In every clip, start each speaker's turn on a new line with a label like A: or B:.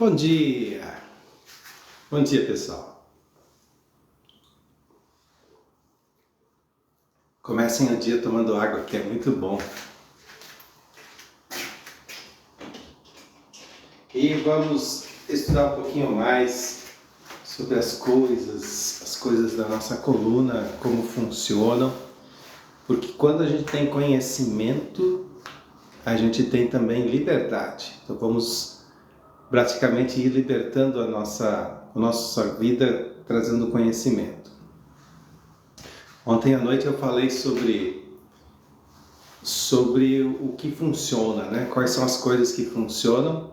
A: Bom dia! Bom dia, pessoal. Comecem o dia tomando água, que é muito bom. E vamos estudar um pouquinho mais sobre as coisas da nossa coluna, como funcionam. Porque quando a gente tem conhecimento, a gente tem também liberdade. Então vamos praticamente ir libertando a nossa vida, trazendo conhecimento. Ontem à noite eu falei sobre o que funciona, né? Quais são as coisas que funcionam.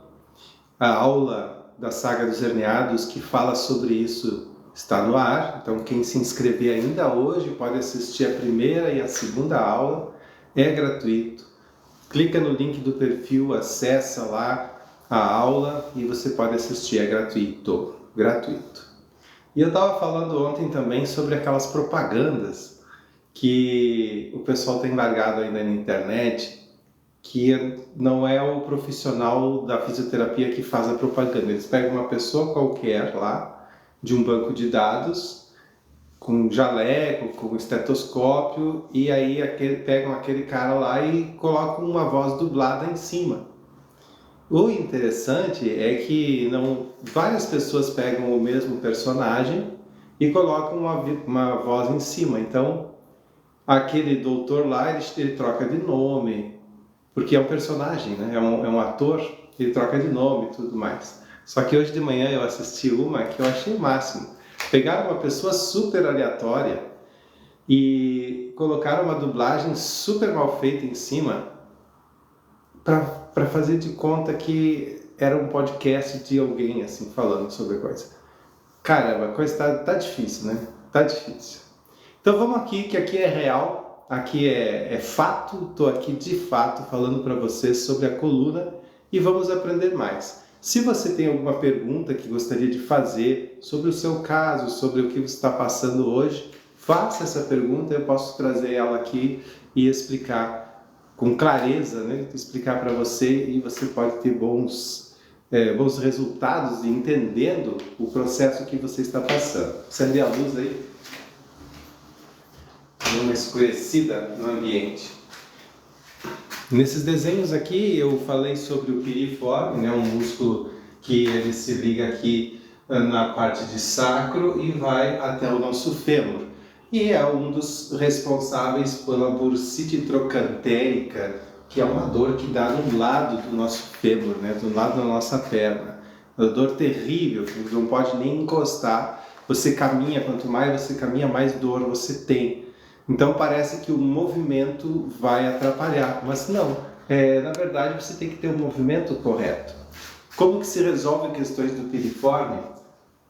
A: A aula da Saga dos Herneados que fala sobre isso está no ar. Então quem se inscrever ainda hoje pode assistir a primeira e a segunda aula. É gratuito. Clica no link do perfil, acessa lá a aula e você pode assistir, é gratuito. E eu estava falando ontem também sobre aquelas propagandas que o pessoal tem largado ainda na internet, que não é o profissional da fisioterapia que faz a propaganda. Eles pegam uma pessoa qualquer lá, de um banco de dados, com jaleco, com estetoscópio, e aí pegam aquele cara lá e colocam uma voz dublada em cima. O interessante é que várias pessoas pegam o mesmo personagem e colocam uma voz em cima. Então, aquele doutor lá, ele troca de nome, porque é um personagem, né? É um ator, ele troca de nome e tudo mais. Só que hoje de manhã eu assisti uma que eu achei o máximo. Pegaram uma pessoa super aleatória e colocaram uma dublagem super mal feita em cima para fazer de conta que era um podcast de alguém, assim, falando sobre a coisa. Caramba, a coisa tá difícil, né? Tá difícil. Então vamos aqui, que aqui é real, aqui é fato, estou aqui de fato falando para vocês sobre a coluna e vamos aprender mais. Se você tem alguma pergunta que gostaria de fazer sobre o seu caso, sobre o que você está passando hoje, faça essa pergunta, eu posso trazer ela aqui e explicar com clareza, né? Explicar para você e você pode ter bons resultados entendendo o processo que você está passando. Acender a luz aí. Uma escurecida no ambiente. Nesses desenhos aqui eu falei sobre o piriforme, né, um músculo que ele se liga aqui na parte de sacro e vai até o nosso fêmur. E é um dos responsáveis pela bursite trocantérica, que é uma dor que dá no lado do nosso fêmur, né, do lado da nossa perna. Uma dor terrível, que não pode nem encostar. Você caminha, quanto mais você caminha, mais dor você tem. Então parece que o movimento vai atrapalhar, mas não. Na verdade você tem que ter o movimento correto. Como que se resolve questões do piriforme?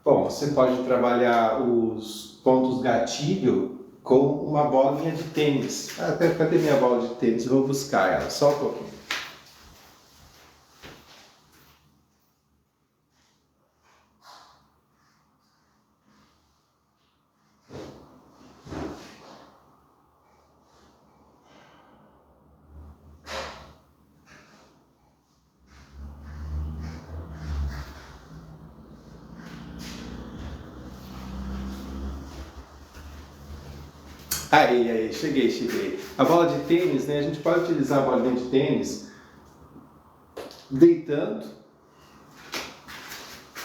A: Bom, você pode trabalhar os pontos gatilho com uma bolinha de tênis. Cadê minha bola de tênis? Eu vou buscar ela, só um pouquinho. Aí, cheguei. A bola de tênis, né? A gente pode utilizar a bolinha de tênis deitando.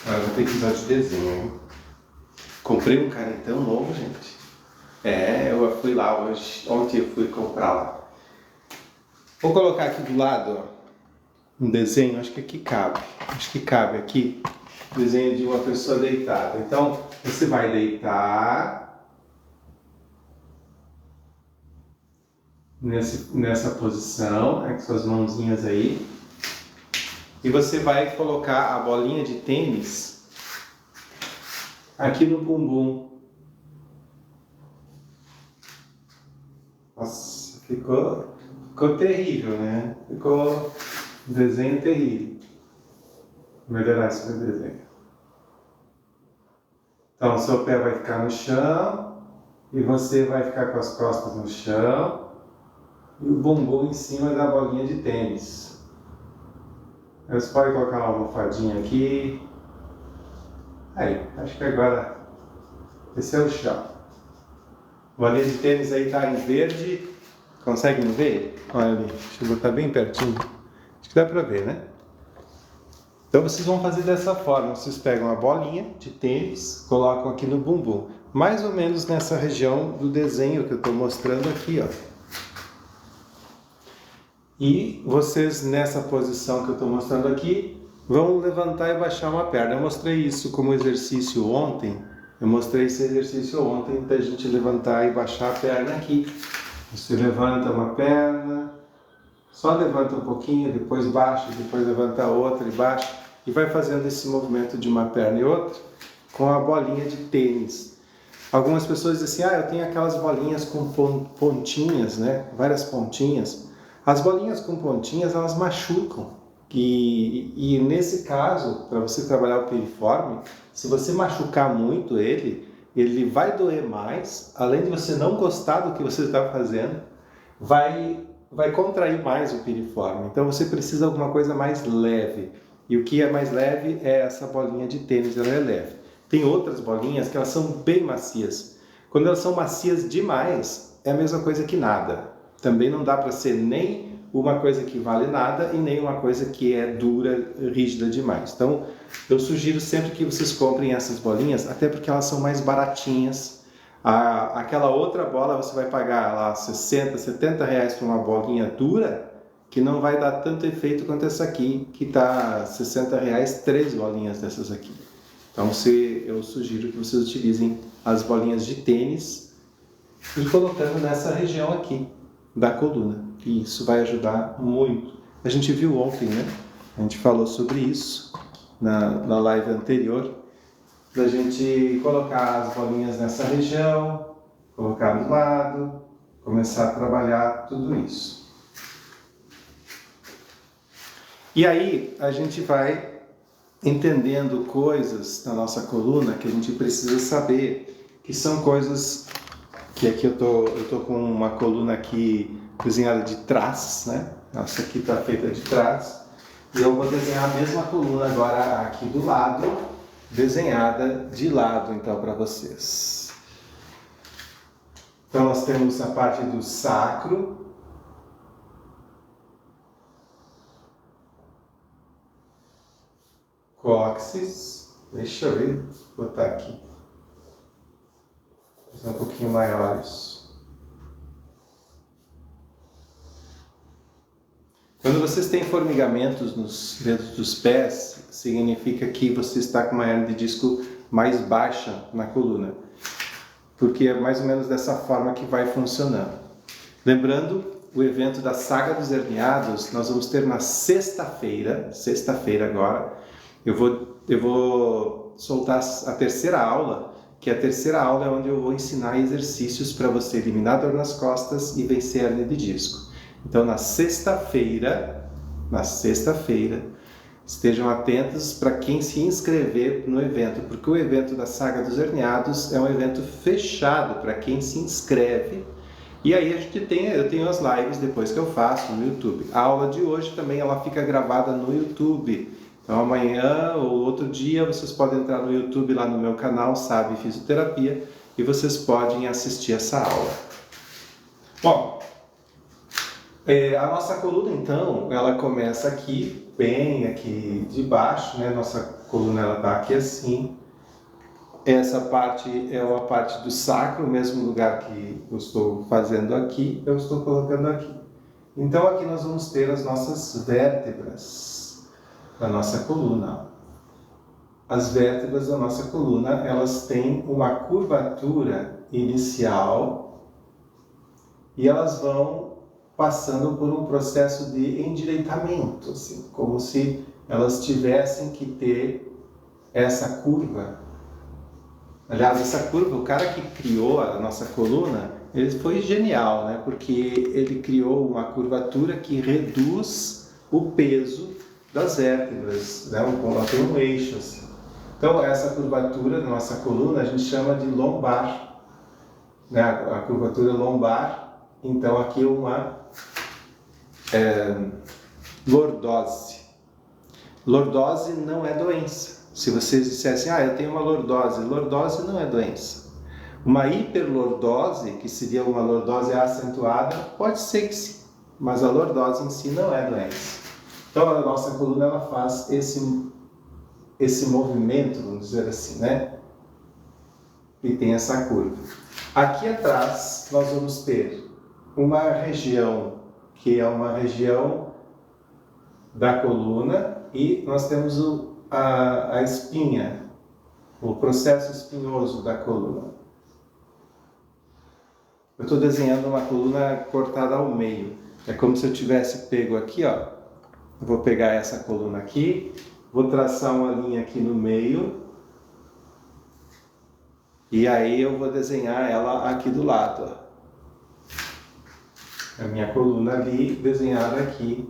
A: Vou ter que usar de desenho, hein? Comprei um canetão novo, gente. Eu fui lá hoje. Ontem eu fui comprar lá. Vou colocar aqui do lado, ó, um desenho, acho que aqui cabe. Acho que cabe aqui. Desenho de uma pessoa deitada. Então, você vai deitar nessa posição, com suas mãozinhas aí, e você vai colocar a bolinha de tênis aqui no bumbum. Nossa, ficou terrível, né? Ficou um desenho terrível. Vou melhorar esse desenho. Então, o seu pé vai ficar no chão e você vai ficar com as costas no chão e o bumbum em cima da bolinha de tênis. Você pode colocar uma almofadinha aqui. Aí, acho que agora esse é o chão. O bolinha de tênis aí tá em verde. Conseguem ver? Olha ali, deixa eu botar bem pertinho. Acho que dá pra ver, né? Então vocês vão fazer dessa forma. Vocês pegam a bolinha de tênis, colocam aqui no bumbum. Mais ou menos nessa região do desenho que eu estou mostrando aqui, ó. E vocês, nessa posição que eu estou mostrando aqui, vão levantar e baixar uma perna. Eu mostrei isso como exercício ontem. Eu mostrei esse exercício ontem da gente levantar e baixar a perna aqui. Você levanta uma perna, só levanta um pouquinho, depois baixa, depois levanta a outra e baixa. E vai fazendo esse movimento de uma perna e outra com a bolinha de tênis. Algumas pessoas dizem assim, eu tenho aquelas bolinhas com pontinhas, né? Várias pontinhas. As bolinhas com pontinhas, elas machucam. E nesse caso, para você trabalhar o piriforme, se você machucar muito ele vai doer mais, além de você não gostar do que você está fazendo, vai contrair mais o piriforme. Então você precisa de alguma coisa mais leve. E o que é mais leve é essa bolinha de tênis, ela é leve. Tem outras bolinhas que elas são bem macias. Quando elas são macias demais, é a mesma coisa que nada. Também não dá para ser nem uma coisa que vale nada e nem uma coisa que é dura, rígida demais. Então, eu sugiro sempre que vocês comprem essas bolinhas, até porque elas são mais baratinhas. Aquela outra bola você vai pagar lá 60, 70 reais por uma bolinha dura, que não vai dar tanto efeito quanto essa aqui, que está 60 reais, 3 bolinhas dessas aqui. Então eu sugiro que vocês utilizem as bolinhas de tênis e colocando nessa região aqui da coluna. E isso vai ajudar muito. A gente viu ontem, né? A gente falou sobre isso na live anterior, da gente colocar as bolinhas nessa região, colocar do lado, começar a trabalhar tudo isso. E aí a gente vai entendendo coisas na nossa coluna que a gente precisa saber, que são coisas que aqui eu tô com uma coluna aqui desenhada de trás, né? Essa aqui está feita de trás. E eu vou desenhar a mesma coluna agora aqui do lado, desenhada de lado então para vocês. Então nós temos a parte do sacro, cóccix, deixa eu ver, vou botar aqui, fazer um pouquinho maiores. Quando vocês têm formigamentos nos dedos dos pés, significa que você está com uma hernia de disco mais baixa na coluna, porque é mais ou menos dessa forma que vai funcionando. Lembrando, o evento da Saga dos Herniados, nós vamos ter na sexta-feira agora. Eu vou soltar a terceira aula, que a terceira aula é onde eu vou ensinar exercícios para você eliminar dor nas costas e vencer a hernia de disco. Então, na sexta-feira, estejam atentos para quem se inscrever no evento, porque o evento da Saga dos Herniados é um evento fechado para quem se inscreve. E aí eu tenho as lives depois que eu faço no YouTube. A aula de hoje também ela fica gravada no YouTube. Então amanhã ou outro dia vocês podem entrar no YouTube lá no meu canal Sabe Fisioterapia e vocês podem assistir essa aula. Bom, a nossa coluna então, ela começa aqui, bem aqui de baixo, né? Nossa coluna ela tá aqui assim. Essa parte é a parte do sacro, o mesmo lugar que eu estou fazendo aqui, eu estou colocando aqui. Então aqui nós vamos ter as nossas vértebras da nossa coluna. As vértebras da nossa coluna, elas têm uma curvatura inicial e elas vão passando por um processo de endireitamento, assim, como se elas tivessem que ter essa curva. Aliás, essa curva, o cara que criou a nossa coluna, ele foi genial, né? Porque ele criou uma curvatura que reduz o peso das vértebras, né? Tem um eixo assim. Então, essa curvatura da nossa coluna a gente chama de lombar, né? A curvatura lombar. Então, aqui uma lordose. Lordose não é doença. Se vocês dissessem, eu tenho uma lordose, lordose não é doença. Uma hiperlordose, que seria uma lordose acentuada, pode ser que sim, mas a lordose em si não é doença. Então a nossa coluna ela faz esse movimento, vamos dizer assim, né? E tem essa curva. Aqui atrás nós vamos ter uma região que é uma região da coluna e nós temos a espinha, o processo espinhoso da coluna. Eu estou desenhando uma coluna cortada ao meio. É como se eu tivesse pego aqui, ó. Eu vou pegar essa coluna aqui, vou traçar uma linha aqui no meio e aí eu vou desenhar ela aqui do lado, ó. A minha coluna ali, desenhada aqui,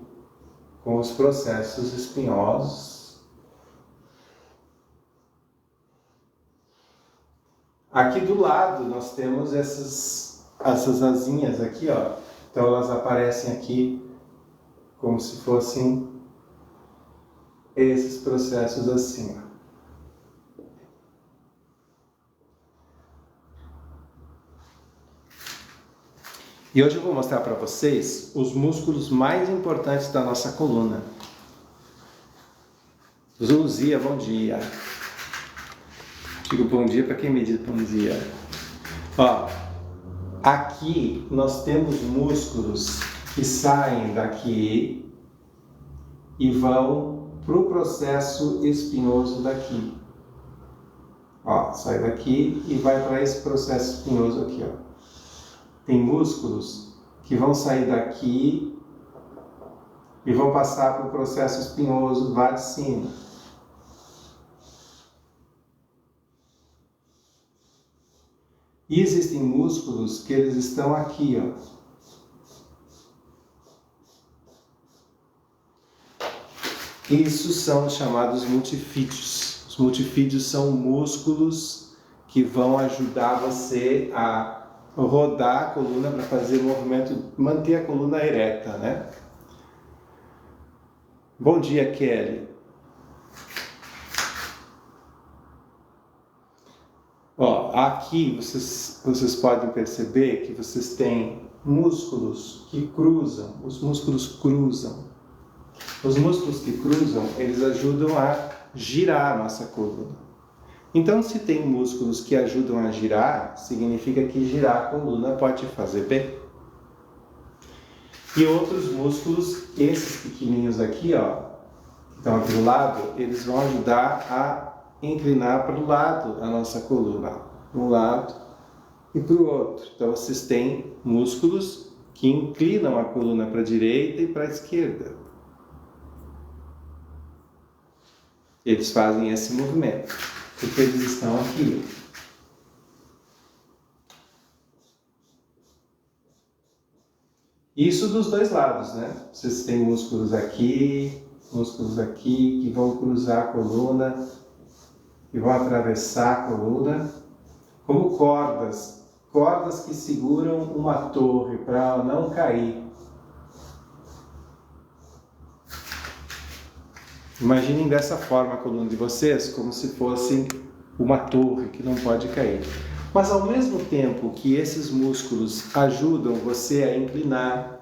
A: com os processos espinhosos. Aqui do lado nós temos essas asinhas aqui, ó. Então elas aparecem aqui como se fossem esses processos assim, ó. E hoje eu vou mostrar para vocês os músculos mais importantes da nossa coluna. Zulzia, bom dia. Digo bom dia para quem me diz bom dia. Ó, aqui nós temos músculos que saem daqui e vão para o processo espinhoso daqui. Ó, sai daqui e vai para esse processo espinhoso aqui, ó. Tem músculos que vão sair daqui e vão passar para o processo espinhoso lá de cima. E existem músculos que eles estão aqui, ó. Isso são os chamados multifídeos. Os multifídeos são músculos que vão ajudar você a rodar a coluna para fazer o movimento, manter a coluna ereta, né? Bom dia, Kelly. Ó, aqui vocês podem perceber que vocês têm músculos que cruzam, os músculos cruzam. Os músculos que cruzam, eles ajudam a girar a nossa coluna. Então, se tem músculos que ajudam a girar, significa que girar a coluna pode fazer bem. E outros músculos, esses pequenininhos aqui, ó, que estão aqui do lado, eles vão ajudar a inclinar para o lado a nossa coluna, para um lado e para o outro. Então, vocês têm músculos que inclinam a coluna para a direita e para a esquerda. Eles fazem esse movimento, porque eles estão aqui. Isso dos dois lados, né? Vocês têm músculos aqui que vão cruzar a coluna e vão atravessar a coluna, como cordas que seguram uma torre para ela não cair. Imaginem dessa forma a coluna de vocês, como se fosse uma torre que não pode cair. Mas ao mesmo tempo que esses músculos ajudam você a inclinar,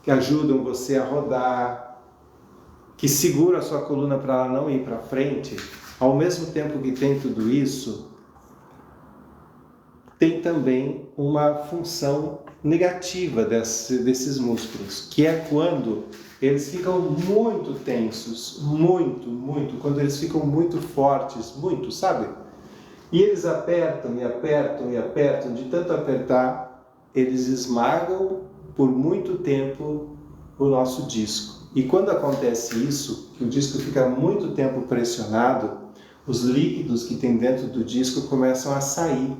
A: que ajudam você a rodar, que seguram a sua coluna para ela não ir para frente, ao mesmo tempo que tem tudo isso, tem também uma função negativa desses músculos, que é quando eles ficam muito tensos, quando eles ficam muito fortes, sabe? E eles apertam e apertam e apertam, de tanto apertar, eles esmagam por muito tempo o nosso disco. E quando acontece isso, que o disco fica muito tempo pressionado, os líquidos que tem dentro do disco começam a sair.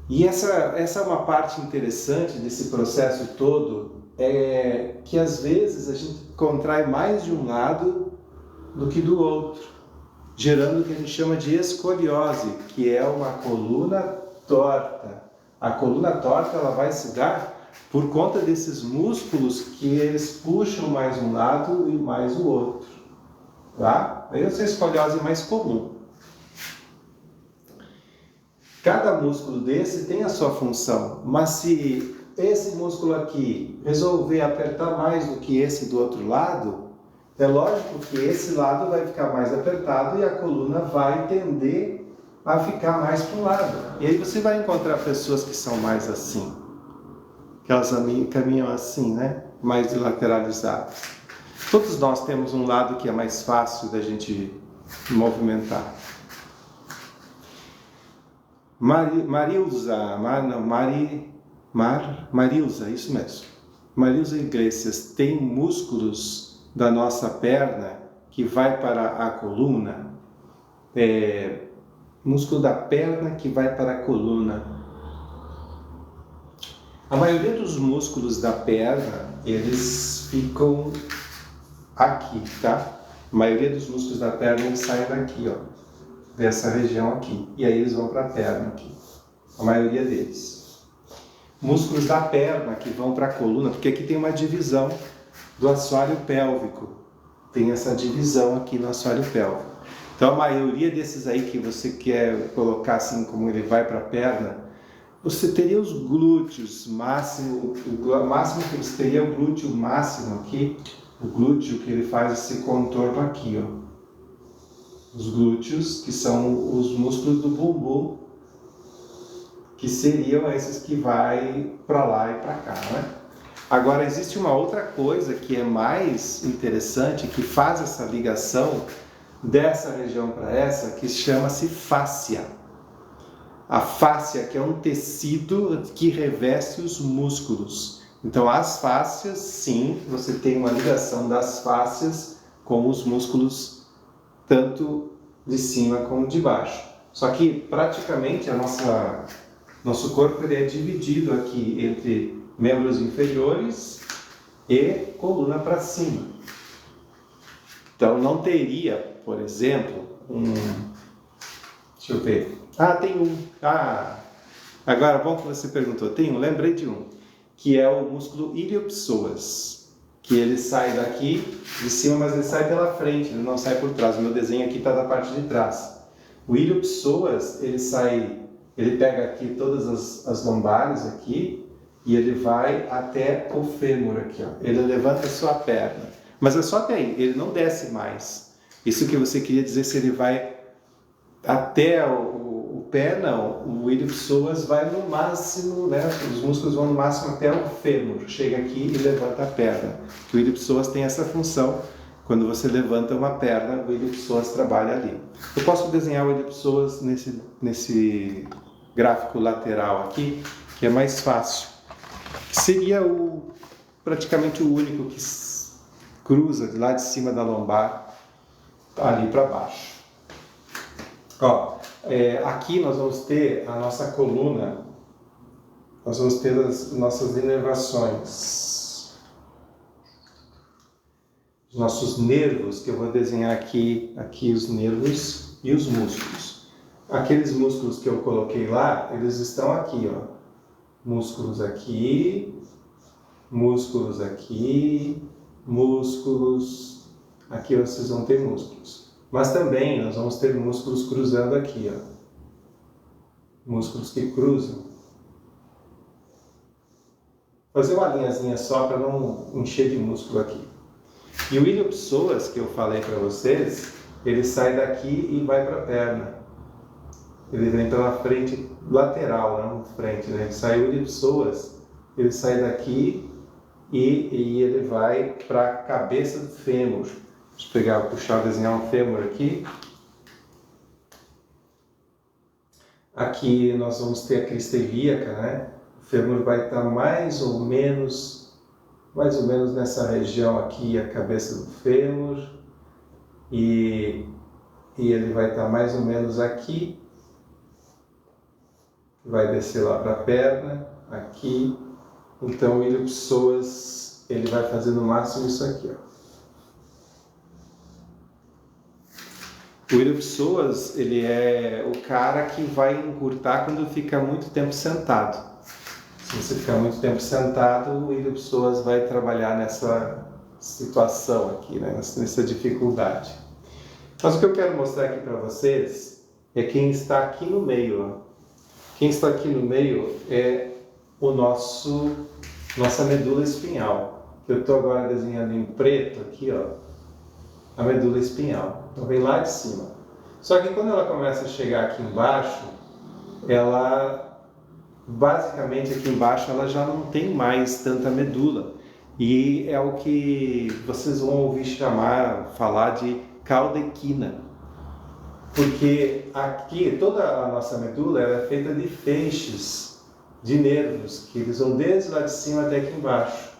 A: E essa é uma parte interessante desse processo todo, é que às vezes a gente contrai mais de um lado do que do outro, gerando o que a gente chama de escoliose, que é uma coluna torta. A coluna torta ela vai se dar por conta desses músculos que eles puxam mais um lado e mais o outro, tá? Aí essa é a escoliose mais comum. Cada músculo desse tem a sua função, mas se esse músculo aqui resolver apertar mais do que esse do outro lado, é lógico que esse lado vai ficar mais apertado e a coluna vai tender a ficar mais para um lado. E aí você vai encontrar pessoas que são mais assim, que elas caminham assim, né? Mais lateralizadas. Todos nós temos um lado que é mais fácil da gente movimentar. Marilza, isso mesmo. Marilza Iglesias, tem músculos da nossa perna que vai para a coluna? Músculo da perna que vai para a coluna. A maioria dos músculos da perna, eles ficam aqui, tá? A maioria dos músculos da perna, eles saem daqui, ó, dessa região aqui. E aí eles vão para a perna aqui. A maioria deles. Músculos da perna que vão para a coluna, porque aqui tem uma divisão do assoalho pélvico. Tem essa divisão aqui no assoalho pélvico. Então a maioria desses aí que você quer colocar assim como ele vai para a perna, você teria os glúteos máximo, o máximo que você teria é o glúteo máximo aqui, o glúteo que ele faz esse contorno aqui, ó. Os glúteos, que são os músculos do bumbum, que seriam esses que vai para lá e para cá, né? Agora existe uma outra coisa que é mais interessante, que faz essa ligação dessa região para essa, que chama-se fáscia. A fáscia, que é um tecido que reveste os músculos. Então, as fáscias, sim, você tem uma ligação das fáscias com os músculos, tanto de cima como de baixo. Só que, praticamente, nosso corpo ele é dividido aqui entre membros inferiores e coluna para cima. Então, não teria, por exemplo, deixa eu ver. Tem um. Agora, bom que você perguntou. Tem um, lembrei de um, que é o músculo iliopsoas, que ele sai daqui de cima, mas ele sai pela frente, ele não sai por trás. O meu desenho aqui está da parte de trás. O iliopsoas, ele pega aqui todas as lombares aqui e ele vai até o fêmur aqui, ó. Ele levanta a sua perna, mas é só até aí, ele não desce mais. Isso que você queria dizer, se ele vai até o pé, não. O iliopsoas vai no máximo, né? Os músculos vão no máximo até o fêmur. Chega aqui e levanta a perna. O iliopsoas tem essa função. Quando você levanta uma perna, o iliopsoas trabalha ali. Eu posso desenhar o iliopsoas nesse gráfico lateral aqui, que é mais fácil. Seria praticamente o único que cruza de lá de cima da lombar ali para baixo. Ó, aqui nós vamos ter a nossa coluna, nós vamos ter as nossas inervações, os nossos nervos, que eu vou desenhar aqui os nervos e os músculos. Aqueles músculos que eu coloquei lá, eles estão aqui, ó. Músculos aqui, músculos aqui, músculos. Aqui vocês vão ter músculos. Mas também nós vamos ter músculos cruzando aqui, ó. Músculos que cruzam. Vou fazer uma linhazinha só para não encher de músculo aqui. E o iliopsoas, que eu falei para vocês, ele sai daqui e vai para a perna. Ele vem pela frente lateral, não frente, né? Ele sai o iliopsoas, ele sai daqui e ele vai para a cabeça do fêmur. Deixa eu puxar, desenhar um fêmur aqui. Aqui nós vamos ter a crista ilíaca, né? O fêmur vai estar mais ou menos nessa região aqui, a cabeça do fêmur. E ele vai estar mais ou menos aqui. Vai descer lá para a perna, aqui. Então o iliopsoas, ele vai fazer no máximo isso aqui, ó. O iliopsoas, ele é o cara que vai encurtar quando fica muito tempo sentado. Você ficar muito tempo sentado, o iliopsoas vai trabalhar nessa situação aqui, né? Nessa dificuldade. Mas o que eu quero mostrar aqui para vocês é quem está aqui no meio. Ó. Quem está aqui no meio é nossa medula espinhal. Eu estou agora desenhando em preto aqui, ó, a medula espinhal. Então vem lá de cima. Só que quando ela começa a chegar aqui embaixo, basicamente aqui embaixo ela já não tem mais tanta medula. E é o que vocês vão ouvir falar de cauda equina. Porque aqui, toda a nossa medula é feita de feixes de nervos, que eles vão desde lá de cima até aqui embaixo.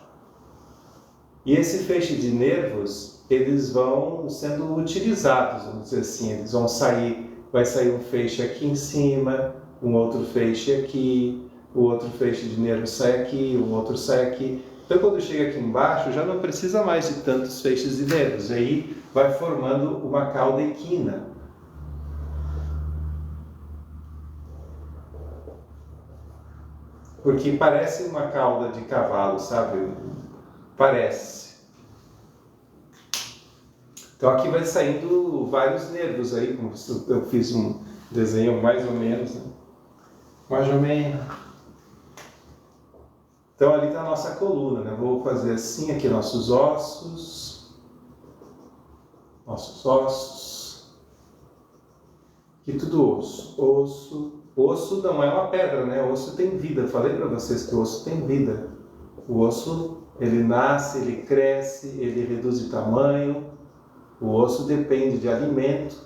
A: E esse feixe de nervos, eles vão sendo utilizados, vamos dizer assim, vai sair um feixe aqui em cima, um outro feixe aqui, o outro feixe de nervo sai aqui, o outro sai aqui. Então, quando chega aqui embaixo, já não precisa mais de tantos feixes de nervos, e aí vai formando uma cauda equina. Porque parece uma cauda de cavalo, sabe? Parece. Então aqui vai saindo vários nervos aí, como eu fiz um desenho mais ou menos. Né? Mais ou menos. Então ali está a nossa coluna, né? Vou fazer assim aqui nossos ossos. Nossos ossos. Aqui tudo osso. Osso não é uma pedra, né? O osso tem vida. Eu falei para vocês que o osso tem vida. O osso, ele nasce, ele cresce, ele reduz de tamanho. O osso depende de alimento,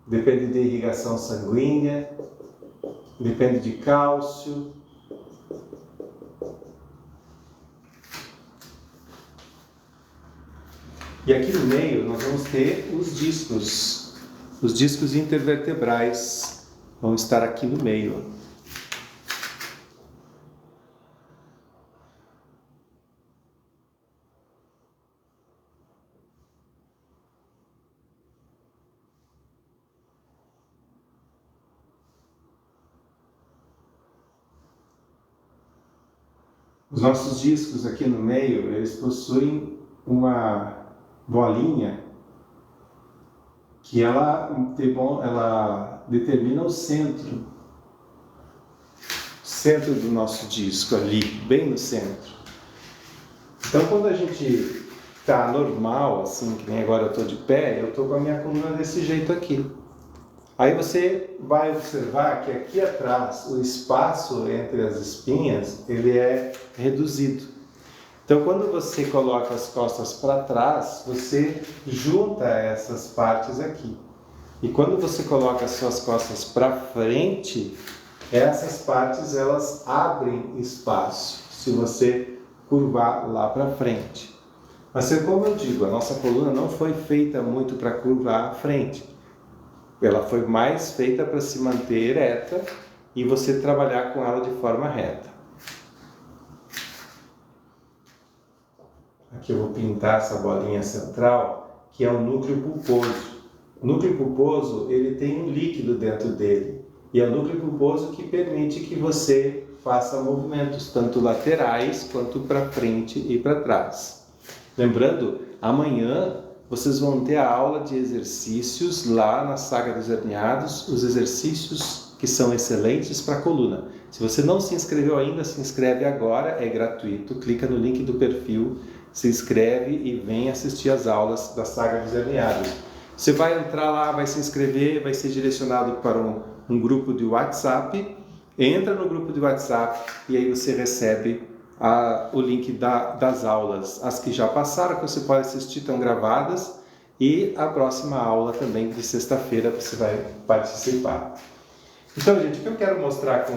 A: depende de irrigação sanguínea, depende de cálcio. E aqui no meio nós vamos ter os discos intervertebrais. Vão estar aqui no meio. Os nossos discos aqui no meio, eles possuem uma bolinha que ela determina o centro do nosso disco ali, bem no centro. Então quando a gente está normal, assim, que nem agora eu estou de pé, eu estou com a minha coluna desse jeito aqui. Aí você vai observar que aqui atrás, o espaço entre as espinhas, ele é reduzido. Então, quando você coloca as costas para trás, você junta essas partes aqui. E quando você coloca as suas costas para frente, essas partes elas abrem espaço, se você curvar lá para frente. Mas como eu digo, a nossa coluna não foi feita muito para curvar à frente. Ela foi mais feita para se manter ereta e você trabalhar com ela de forma reta. Aqui eu vou pintar essa bolinha central, que é o núcleo pulposo. O núcleo pulposo, ele tem um líquido dentro dele. E é o núcleo pulposo que permite que você faça movimentos, tanto laterais quanto para frente e para trás. Lembrando, amanhã vocês vão ter a aula de exercícios lá na Saga dos Herniados, os exercícios que são excelentes para a coluna. Se você não se inscreveu ainda, se inscreve agora, é gratuito. Clica no link do perfil, se inscreve e vem assistir às aulas da Saga dos Herniados. Você vai entrar lá, vai se inscrever, vai ser direcionado para um grupo de WhatsApp. Entra no grupo de WhatsApp e aí você recebe o link das aulas. As que já passaram, que você pode assistir, estão gravadas. E a próxima aula também, de sexta-feira, você vai participar. Então, gente, o que eu quero mostrar com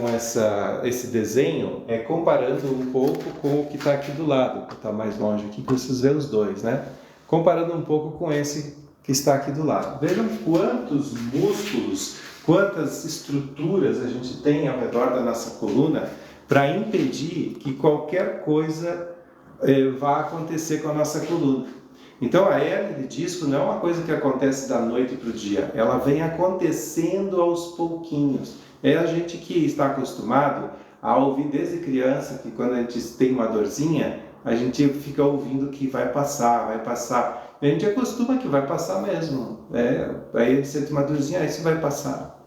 A: esse desenho é comparando um pouco com o que está aqui do lado. Vou estar mais longe aqui para vocês verem os dois, né? Comparando um pouco com esse que está aqui do lado. Vejam quantos músculos, quantas estruturas a gente tem ao redor da nossa coluna para impedir que qualquer coisa vá acontecer com a nossa coluna. Então a hérnia de disco não é uma coisa que acontece da noite para o dia, ela vem acontecendo aos pouquinhos. É a gente que está acostumado a ouvir desde criança que quando a gente tem uma dorzinha, a gente fica ouvindo que vai passar, vai passar. E a gente acostuma que vai passar mesmo. Aí ele sente uma dorzinha, isso vai passar.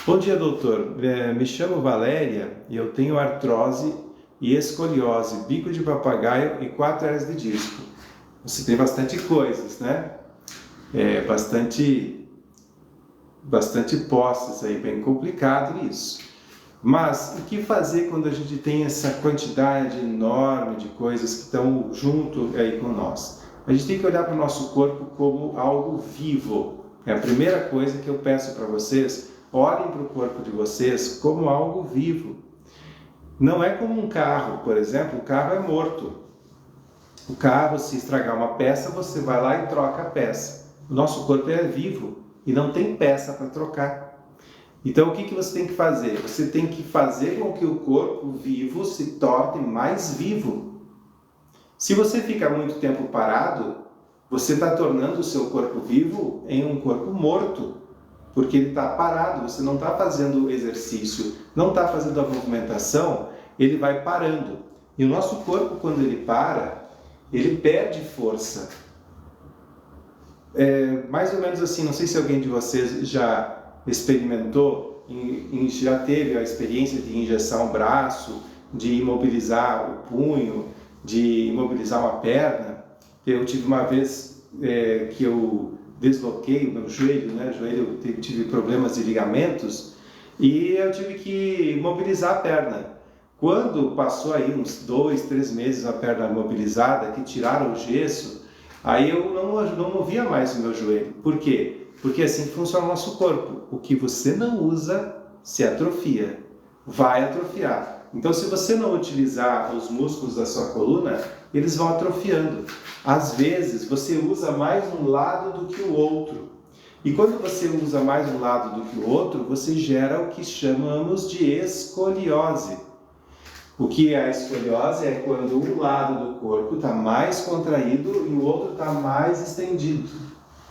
A: Bom dia, doutor. Me chamo Valéria e eu tenho artrose e escoliose, bico de papagaio e 4 hernias de disco. Você tem bastante coisas, né? Bastante posses aí, bem complicado isso. Mas o que fazer quando a gente tem essa quantidade enorme de coisas que estão junto aí com nós? A gente tem que olhar para o nosso corpo como algo vivo. É a primeira coisa que eu peço para vocês, olhem para o corpo de vocês como algo vivo. Não é como um carro, por exemplo, o carro é morto. O carro, se estragar uma peça, você vai lá e troca a peça. O nosso corpo é vivo e não tem peça para trocar. Então, o que você tem que fazer? Você tem que fazer com que o corpo vivo se torne mais vivo. Se você fica muito tempo parado, você está tornando o seu corpo vivo em um corpo morto, porque ele está parado, você não está fazendo exercício, não está fazendo a movimentação, ele vai parando. E o nosso corpo, quando ele para, ele perde força. Mais ou menos assim, não sei se alguém de vocês já experimentou, já teve a experiência de engessar um braço, de imobilizar o punho, de imobilizar uma perna. Eu tive uma vez que eu desloquei o meu joelho, né? Tive problemas de ligamentos e eu tive que imobilizar a perna. Quando passou aí uns 2, 3 meses a perna imobilizada, que tiraram o gesso, aí eu não movia mais o meu joelho. Por quê? Porque assim funciona o nosso corpo. O que você não usa, se atrofia. Vai atrofiar. Então, se você não utilizar os músculos da sua coluna, eles vão atrofiando. Às vezes, você usa mais um lado do que o outro. E quando você usa mais um lado do que o outro, você gera o que chamamos de escoliose. O que é a escoliose? É quando um lado do corpo está mais contraído e o outro está mais estendido.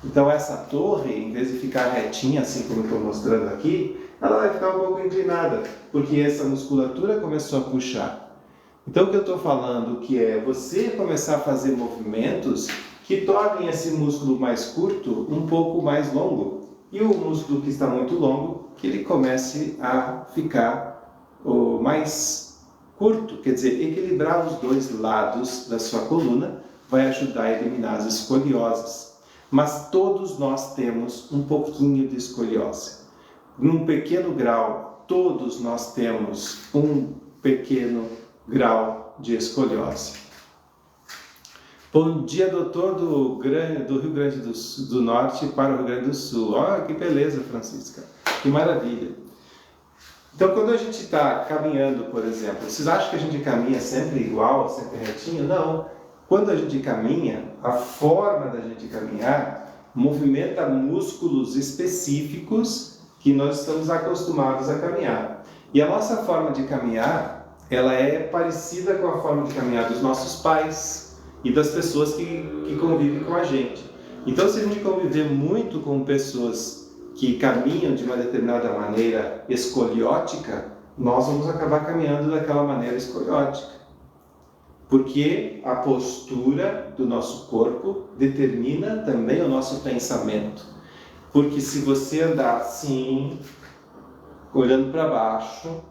A: Então essa torre, em vez de ficar retinha, assim como eu estou mostrando aqui, ela vai ficar um pouco inclinada, porque essa musculatura começou a puxar. Então o que eu estou falando que é você começar a fazer movimentos que tornem esse músculo mais curto um pouco mais longo. E o músculo que está muito longo, que ele comece a ficar mais curto, quer dizer, equilibrar os dois lados da sua coluna vai ajudar a eliminar as escolioses. Mas todos nós temos um pouquinho de escoliose. Num pequeno grau, todos nós temos um pequeno grau de escoliose. Bom dia, doutor do Rio Grande do Norte para o Rio Grande do Sul. Olha que beleza, Francisca. Que maravilha. Então, quando a gente está caminhando, por exemplo, vocês acham que a gente caminha sempre igual, sempre retinho? Não. Quando a gente caminha, a forma da gente caminhar movimenta músculos específicos que nós estamos acostumados a caminhar. E a nossa forma de caminhar, ela é parecida com a forma de caminhar dos nossos pais e das pessoas que convivem com a gente. Então, se a gente conviver muito com pessoas que caminham de uma determinada maneira escoliótica, nós vamos acabar caminhando daquela maneira escoliótica. Porque a postura do nosso corpo determina também o nosso pensamento. Porque se você andar assim, olhando para baixo,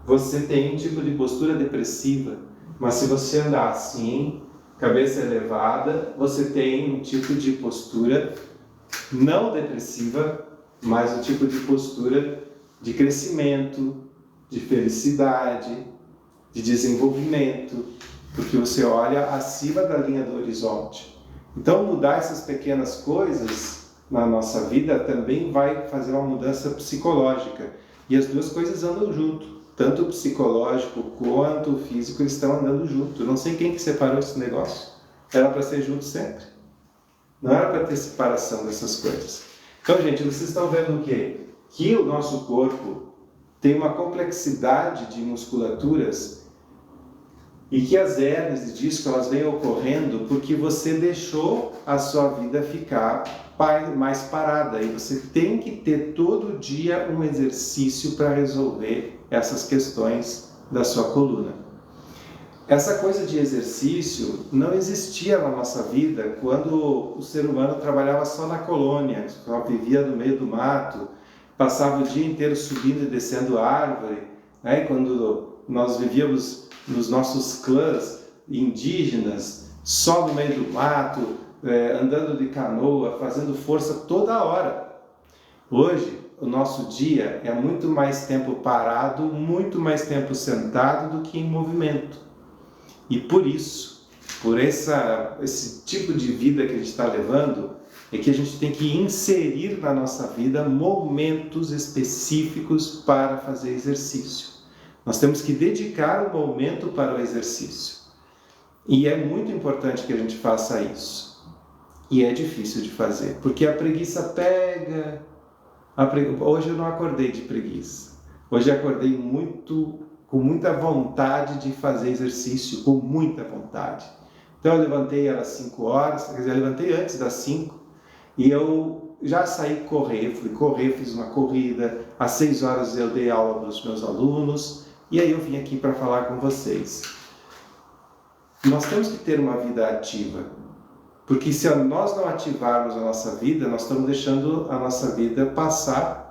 A: você tem um tipo de postura depressiva. Mas se você andar assim, cabeça elevada, você tem um tipo de postura não depressiva, mas um tipo de postura de crescimento, de felicidade, de desenvolvimento, porque você olha acima da linha do horizonte. Então, mudar essas pequenas coisas na nossa vida também vai fazer uma mudança psicológica. E as duas coisas andam junto. Tanto o psicológico quanto o físico eles estão andando junto. Eu não sei quem que separou esse negócio. Era para ser junto sempre. Não era para ter separação dessas coisas. Então, gente, vocês estão vendo o quê? Que o nosso corpo tem uma complexidade de musculaturas e que as hérnias de disco elas vêm ocorrendo porque você deixou a sua vida ficar mais parada. E você tem que ter todo dia um exercício para resolver essas questões da sua coluna. Essa coisa de exercício não existia na nossa vida quando o ser humano trabalhava só na colônia, só vivia no meio do mato, passava o dia inteiro subindo e descendo árvore, né? Quando nós vivíamos nos nossos clãs indígenas, só no meio do mato, andando de canoa, fazendo força toda hora. Hoje, o nosso dia é muito mais tempo parado, muito mais tempo sentado do que em movimento. E por isso, por esse tipo de vida que a gente está levando, é que a gente tem que inserir na nossa vida momentos específicos para fazer exercício. Nós temos que dedicar um momento para o exercício. E é muito importante que a gente faça isso. E é difícil de fazer, porque a preguiça pega. Hoje eu não acordei de preguiça. Hoje eu acordei com muita vontade de fazer exercício, com muita vontade. Então eu levantei às 5 horas, quer dizer, eu levantei antes das 5 e eu já saí correr, fui correr, fiz uma corrida. Às 6 horas eu dei aula para os meus alunos e aí eu vim aqui para falar com vocês. Nós temos que ter uma vida ativa, porque se nós não ativarmos a nossa vida, nós estamos deixando a nossa vida passar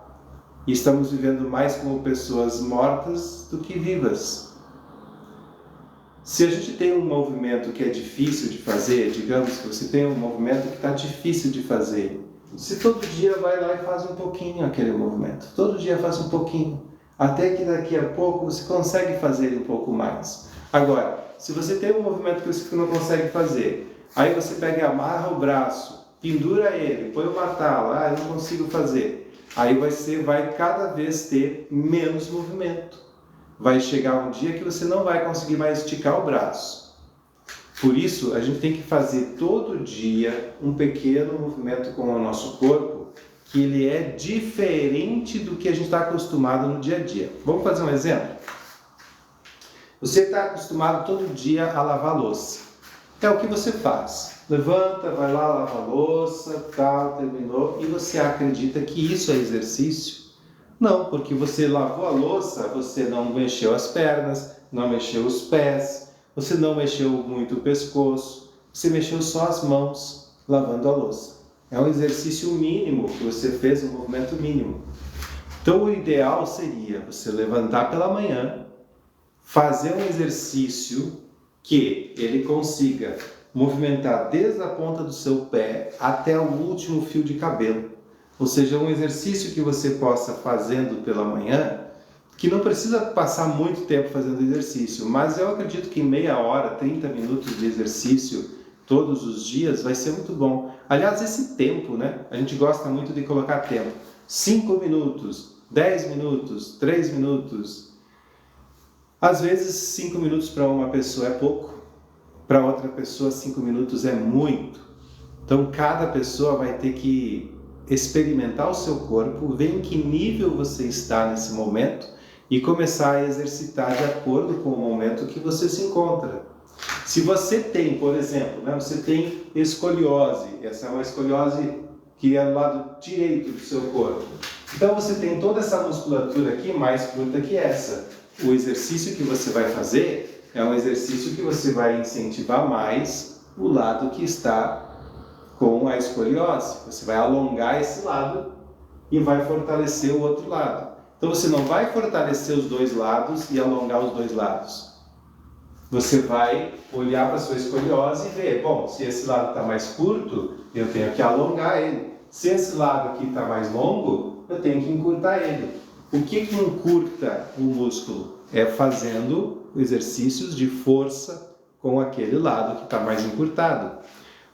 A: e estamos vivendo mais como pessoas mortas do que vivas. Se a gente tem um movimento que é difícil de fazer, digamos que você tem um movimento que está difícil de fazer, você todo dia vai lá e faz um pouquinho aquele movimento, todo dia faz um pouquinho, até que daqui a pouco você consegue fazer um pouco mais. Agora, se você tem um movimento que você não consegue fazer, aí você pega e amarra o braço, pendura ele, põe uma tala, eu não consigo fazer. Aí você vai cada vez ter menos movimento. Vai chegar um dia que você não vai conseguir mais esticar o braço. Por isso, a gente tem que fazer todo dia um pequeno movimento com o nosso corpo, que ele é diferente do que a gente está acostumado no dia a dia. Vamos fazer um exemplo? Você está acostumado todo dia a lavar louça. É o que você faz. Levanta, vai lá, lava a louça, tal, terminou, e você acredita que isso é exercício? Não, porque você lavou a louça, você não mexeu as pernas, não mexeu os pés, você não mexeu muito o pescoço, você mexeu só as mãos lavando a louça. É um exercício mínimo que você fez, um movimento mínimo. Então o ideal seria você levantar pela manhã, fazer um exercício que ele consiga movimentar desde a ponta do seu pé até o último fio de cabelo. Ou seja, um exercício que você possa fazendo pela manhã, que não precisa passar muito tempo fazendo exercício, mas eu acredito que meia hora, 30 minutos de exercício todos os dias vai ser muito bom. Aliás, esse tempo, né? A gente gosta muito de colocar tempo. 5 minutos, 10 minutos, 3 minutos. Às vezes, 5 minutos para uma pessoa é pouco, para outra pessoa 5 minutos é muito. Então, cada pessoa vai ter que experimentar o seu corpo, ver em que nível você está nesse momento e começar a exercitar de acordo com o momento que você se encontra. Se você tem, por exemplo, né, você tem escoliose, essa é uma escoliose que é do lado direito do seu corpo. Então, você tem toda essa musculatura aqui mais curta que essa. O exercício que você vai fazer é um exercício que você vai incentivar mais o lado que está com a escoliose. Você vai alongar esse lado e vai fortalecer o outro lado. Então você não vai fortalecer os dois lados e alongar os dois lados. Você vai olhar para a sua escoliose e ver, bom, se esse lado está mais curto, eu tenho que alongar ele. Se esse lado aqui está mais longo, eu tenho que encurtar ele. O que encurta o músculo? É fazendo exercícios de força com aquele lado que está mais encurtado.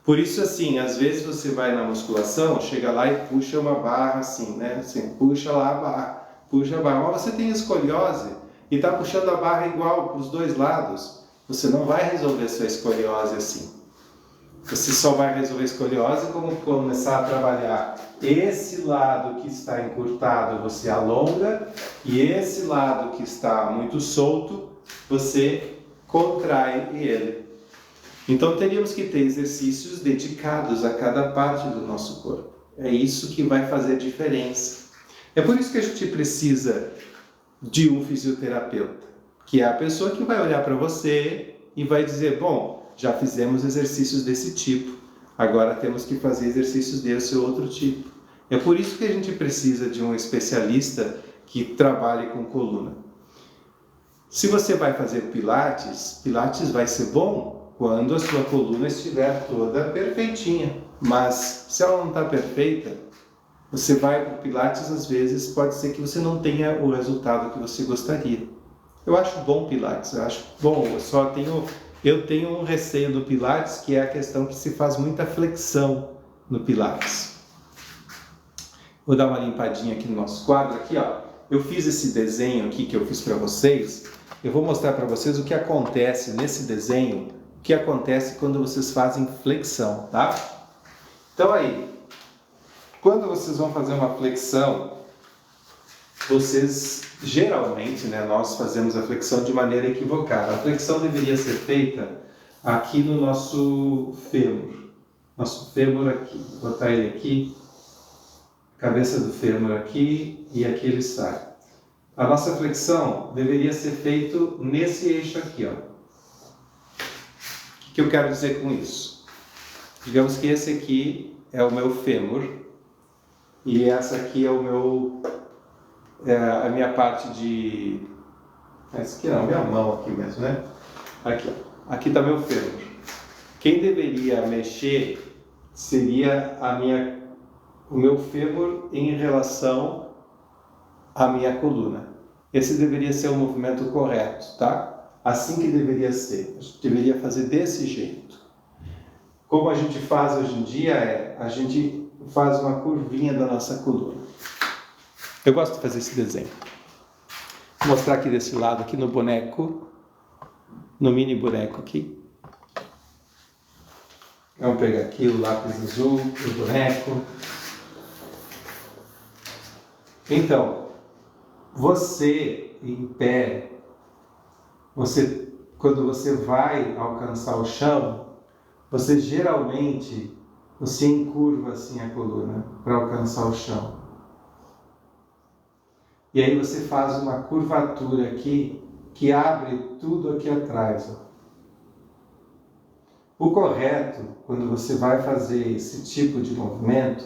A: Por isso, assim, às vezes você vai na musculação, chega lá e puxa uma barra assim, né? Assim, puxa lá a barra, puxa a barra. Mas você tem escoliose e está puxando a barra igual para os dois lados, você não vai resolver a sua escoliose assim. Você só vai resolver a escoliose como começar a trabalhar esse lado que está encurtado, você alonga, e esse lado que está muito solto, você contrai ele. Então teríamos que ter exercícios dedicados a cada parte do nosso corpo. É isso que vai fazer diferença. É por isso que a gente precisa de um fisioterapeuta. que é a pessoa que vai olhar para você e vai dizer, bom, já fizemos exercícios desse tipo, agora temos que fazer exercícios desse outro tipo. É por isso que a gente precisa de um especialista que trabalhe com coluna. Se você vai fazer Pilates, Pilates vai ser bom quando a sua coluna estiver toda perfeitinha. Mas se ela não está perfeita, você vai para o Pilates, às vezes pode ser que você não tenha o resultado que você gostaria. Eu acho bom Pilates, eu acho bom, eu tenho um receio do Pilates, que é a questão que se faz muita flexão no Pilates. Vou dar uma limpadinha aqui no nosso quadro, aqui ó, eu fiz esse desenho aqui que eu fiz para vocês, eu vou mostrar para vocês o que acontece nesse desenho, o que acontece quando vocês fazem flexão, tá? Então aí, quando vocês vão fazer uma flexão, vocês geralmente, né, nós fazemos a flexão de maneira equivocada. A flexão deveria ser feita aqui no nosso fêmur. Nosso fêmur aqui. Vou botar ele aqui. Cabeça do fêmur aqui e aqui ele sai. A nossa flexão deveria ser feita nesse eixo aqui, ó. O que eu quero dizer com isso? Digamos que esse aqui é o meu fêmur e essa aqui é o meu a minha parte de... Essa aqui não, minha mão aqui mesmo, né? Aqui está meu fêmur. Quem deveria mexer seria o meu fêmur em relação à minha coluna. Esse deveria ser o movimento correto, tá? Assim que deveria ser. A gente deveria fazer desse jeito. Como a gente faz hoje em dia a gente faz uma curvinha da nossa coluna. Eu gosto de fazer esse desenho. Vou mostrar aqui desse lado, aqui no boneco, no mini boneco aqui. Vamos pegar aqui o lápis azul, o boneco. Então, você em pé, quando você vai alcançar o chão, você geralmente encurva assim a coluna para alcançar o chão. E aí você faz uma curvatura aqui que abre tudo aqui atrás. Ó. O correto, quando você vai fazer esse tipo de movimento,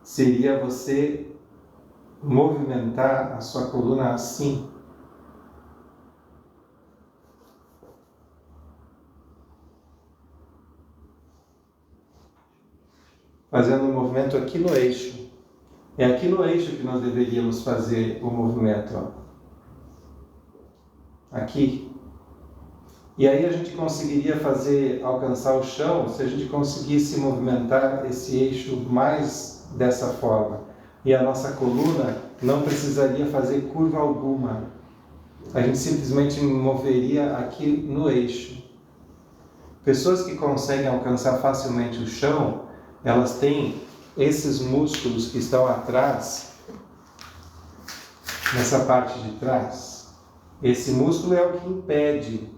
A: seria você movimentar a sua coluna assim. Fazendo um movimento aqui no eixo. É aqui no eixo que nós deveríamos fazer o movimento, ó. Aqui. E aí a gente conseguiria alcançar o chão se a gente conseguisse movimentar esse eixo mais dessa forma. E a nossa coluna não precisaria fazer curva alguma. A gente simplesmente moveria aqui no eixo. Pessoas que conseguem alcançar facilmente o chão, elas têm esses músculos que estão atrás, nessa parte de trás. Esse músculo é o que impede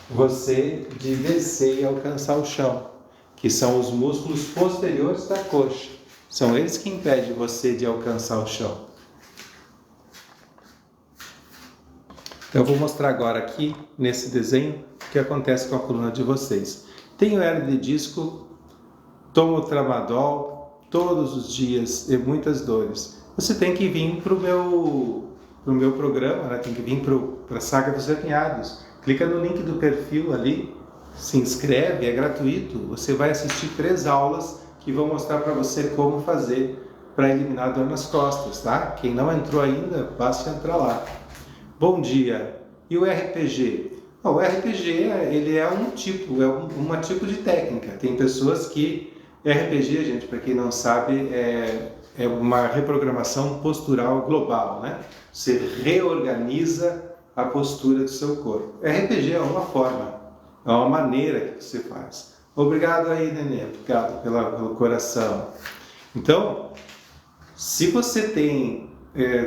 A: você de descer e alcançar o chão, que são os músculos posteriores da coxa. São eles que impedem você de alcançar o chão. Então eu vou mostrar agora aqui, nesse desenho, o que acontece com a coluna de vocês. Tenho hernia de disco, tomo tramadol todos os dias e muitas dores. Você tem que vir para o meu programa, né? Tem que vir para a Saga dos Herniados. Clica no link do perfil ali, se inscreve, é gratuito. Você vai assistir 3 aulas que vão mostrar para você como fazer para eliminar dor nas costas, tá? Quem não entrou ainda, basta entrar lá. Bom dia! E o RPG? O RPG ele é um tipo de técnica. Tem pessoas que... RPG, gente, para quem não sabe, é uma reprogramação postural global, né? Você reorganiza a postura do seu corpo. RPG é uma forma, é uma maneira que você faz. Obrigado aí, Nenê, obrigado pelo coração. Então, se você tem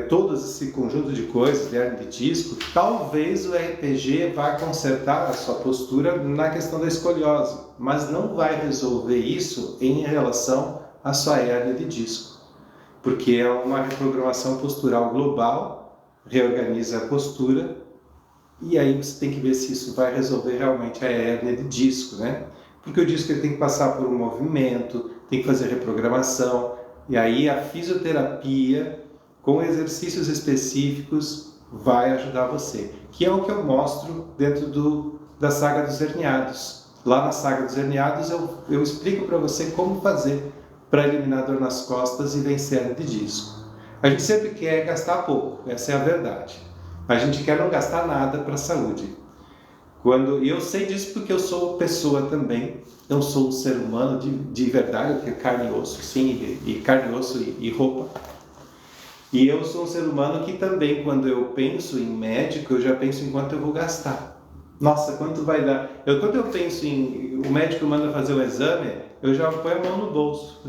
A: todo esse conjunto de coisas de hernia de disco, talvez o RPG vá consertar a sua postura na questão da escoliose, mas não vai resolver isso em relação à sua hernia de disco, porque é uma reprogramação postural global, reorganiza a postura E aí você tem que ver se isso vai resolver realmente a hérnia de disco, né? Porque o disco ele tem que passar por um movimento, tem que fazer reprogramação, e aí a fisioterapia com exercícios específicos vai ajudar você, que é o que eu mostro dentro da saga dos herniados. Lá na saga dos herniados eu explico para você como fazer para eliminar dor nas costas e vencer a hérnia de disco. A gente sempre quer gastar pouco, essa é a verdade. A gente quer não gastar nada para a saúde. E eu sei disso porque eu sou pessoa também, não sou um ser humano de verdade, eu tenho carne e osso, sim, e carne, osso e roupa. E eu sou um ser humano que também, quando eu penso em médico, eu já penso em quanto eu vou gastar. Nossa, quanto vai dar? Quando eu penso em o médico manda fazer o exame, eu já ponho a mão no bolso.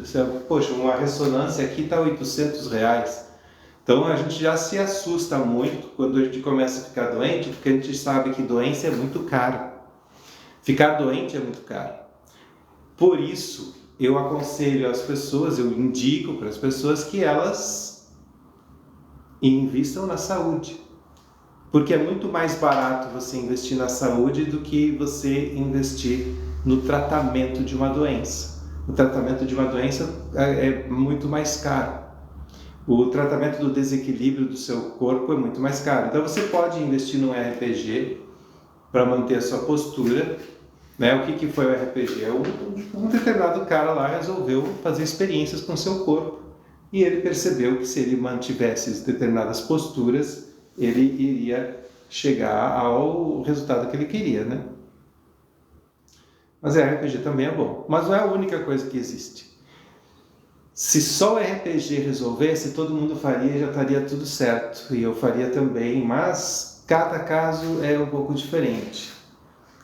A: Poxa, uma ressonância aqui está R$800. Então a gente já se assusta muito quando a gente começa a ficar doente, porque a gente sabe que doença é muito caro. Ficar doente é muito caro. Por isso, eu aconselho as pessoas, eu indico para as pessoas que elas invistam na saúde. Porque é muito mais barato você investir na saúde do que você investir no tratamento de uma doença. O tratamento de uma doença é muito mais caro. O tratamento do desequilíbrio do seu corpo é muito mais caro. Então você pode investir no RPG para manter a sua postura. Né? O que foi o RPG? Um determinado cara lá resolveu fazer experiências com o seu corpo e ele percebeu que se ele mantivesse determinadas posturas, ele iria chegar ao resultado que ele queria, né? Mas RPG também é bom. Mas não é a única coisa que existe. Se só o RPG resolvesse, todo mundo faria e já estaria tudo certo. E eu faria também, mas cada caso é um pouco diferente.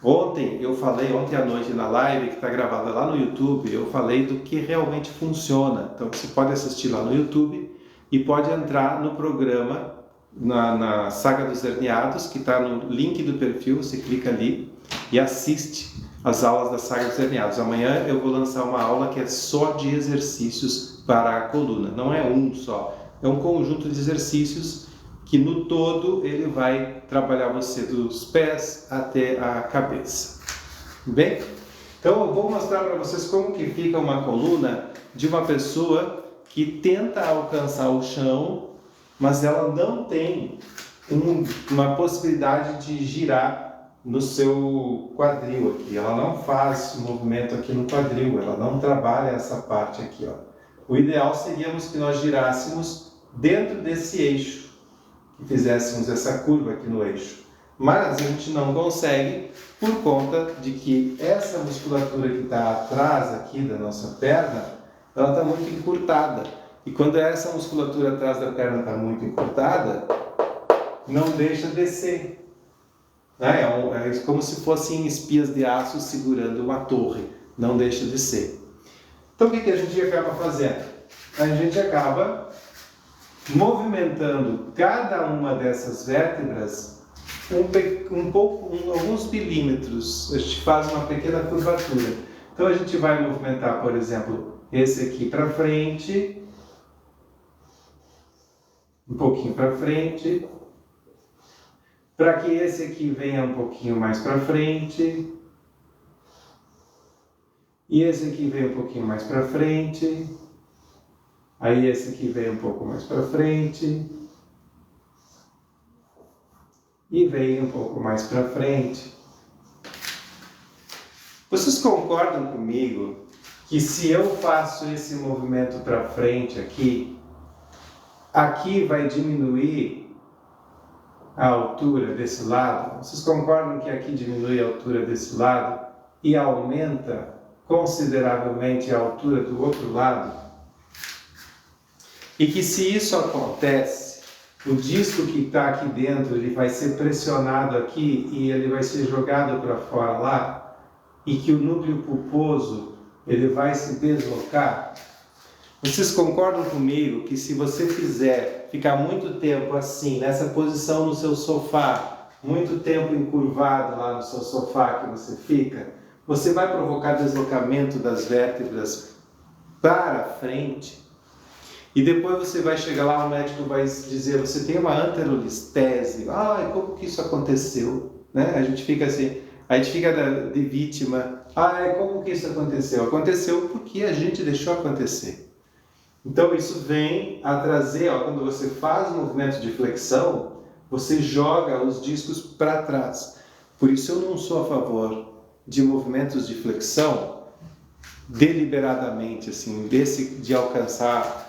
A: Ontem à noite na live, que está gravada lá no YouTube, eu falei do que realmente funciona. Então você pode assistir lá no YouTube e pode entrar no programa, na Saga dos Herniados, que está no link do perfil, você clica ali e assiste as aulas da Saga dos Herniados. Amanhã eu vou lançar uma aula que é só de exercícios para a coluna. Não é um só, é um conjunto de exercícios que no todo ele vai trabalhar você dos pés até a cabeça. Bem? Então eu vou mostrar para vocês como que fica uma coluna de uma pessoa que tenta alcançar o chão, mas ela não tem uma possibilidade de girar no seu quadril aqui. Ela não faz movimento aqui no quadril, ela não trabalha essa parte aqui, ó. O ideal seria que nós girássemos dentro desse eixo, que fizéssemos essa curva aqui no eixo. Mas a gente não consegue por conta de que essa musculatura que está atrás aqui da nossa perna, ela está muito encurtada. E quando essa musculatura atrás da perna está muito encurtada, não deixa descer. É como se fossem espias de aço segurando uma torre. Não deixa descer. Então o que a gente acaba fazendo? A gente acaba movimentando cada uma dessas vértebras alguns milímetros. A gente faz uma pequena curvatura. Então a gente vai movimentar, por exemplo, esse aqui para frente, um pouquinho para frente, para que esse aqui venha um pouquinho mais para frente, e esse aqui venha um pouquinho mais para frente, aí esse aqui vem um pouco mais para frente, e vem um pouco mais para frente. Vocês concordam comigo que se eu faço esse movimento para frente aqui vai diminuir a altura desse lado? Vocês concordam que aqui diminui a altura desse lado e aumenta consideravelmente a altura do outro lado? E que se isso acontece, o disco que está aqui dentro ele vai ser pressionado aqui e ele vai ser jogado para fora lá, e que o núcleo pulposo ele vai se deslocar? Vocês concordam comigo que se você ficar muito tempo assim, nessa posição no seu sofá, muito tempo encurvado lá no seu sofá que você fica, você vai provocar deslocamento das vértebras para frente? E depois você vai chegar lá, o médico vai dizer, você tem uma anterolistese. Ai, como que isso aconteceu? Né? A gente fica assim, a gente fica de vítima. Ai, como que isso aconteceu? Aconteceu porque a gente deixou acontecer. Então isso vem a trazer, ó, quando você faz um movimento de flexão, você joga os discos para trás. Por isso eu não sou a favor de movimentos de flexão deliberadamente, assim, de alcançar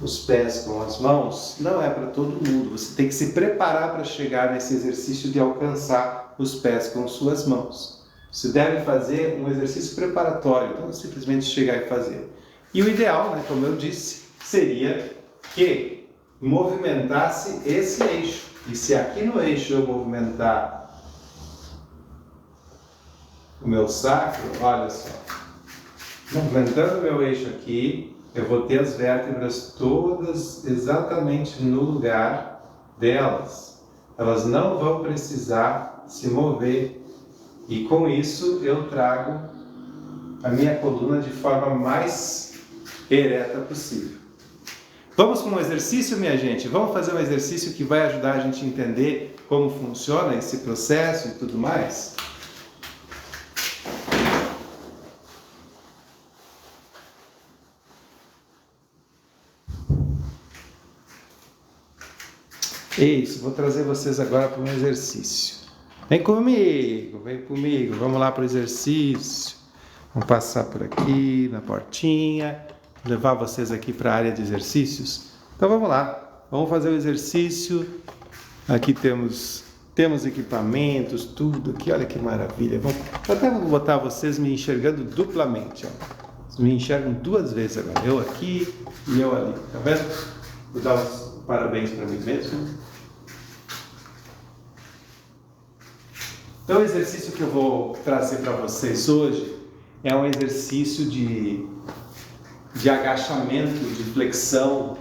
A: os pés com as mãos. Não é para todo mundo. Você tem que se preparar para chegar nesse exercício de alcançar os pés com suas mãos. Você deve fazer um exercício preparatório, não simplesmente chegar e fazer. E o ideal, né, como eu disse, seria que movimentasse esse eixo. E se aqui no eixo eu movimentar o meu sacro, olha só, movimentando o meu eixo aqui, eu vou ter as vértebras todas exatamente no lugar delas. Elas não vão precisar se mover. E com isso eu trago a minha coluna de forma mais ereta possível. Vamos com um exercício, minha gente? Vamos fazer um exercício que vai ajudar a gente a entender como funciona esse processo e tudo mais? Isso, vou trazer vocês agora para um exercício. Vem comigo, vamos lá para o exercício. Vamos passar por aqui, na portinha, levar vocês aqui para a área de exercícios. Então vamos lá, vamos fazer o exercício. Aqui temos equipamentos, tudo aqui, olha que maravilha. Até vou botar vocês me enxergando duplamente. Ó. Vocês me enxergam duas vezes agora, eu aqui e eu ali, tá vendo? Vou dar os parabéns para mim mesmo. Então o exercício que eu vou trazer para vocês hoje é um exercício de agachamento, de flexão,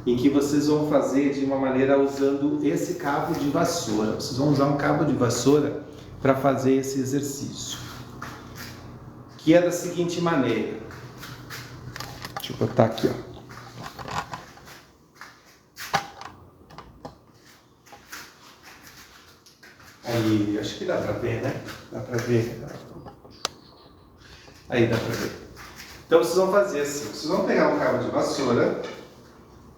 A: em que vocês vão fazer de uma maneira usando esse cabo de vassoura. Vocês vão usar um cabo de vassoura para fazer esse exercício, que é da seguinte maneira. Deixa eu botar aqui, ó. Aí, acho que dá pra ver, né? Dá pra ver. Aí dá pra ver. Então vocês vão fazer assim, vocês vão pegar um cabo de vassoura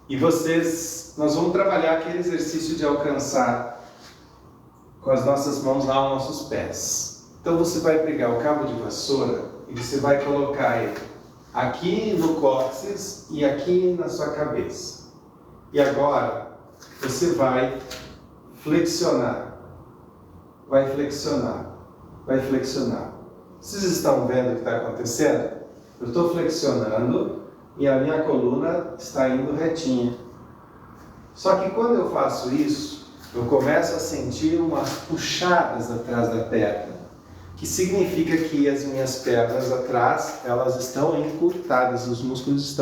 A: e nós vamos trabalhar aquele exercício de alcançar com as nossas mãos lá os nossos pés. Então você vai pegar o cabo de vassoura e você vai colocar ele aqui no cóccix e aqui na sua cabeça. E agora você vai flexionar. Vai flexionar, vai flexionar. Vocês estão vendo o que está acontecendo? Eu estou flexionando e a minha coluna está indo retinha. Só que quando eu faço isso, eu começo a sentir umas puxadas atrás da perna, que significa que as minhas pernas atrás, elas estão encurtadas, os músculos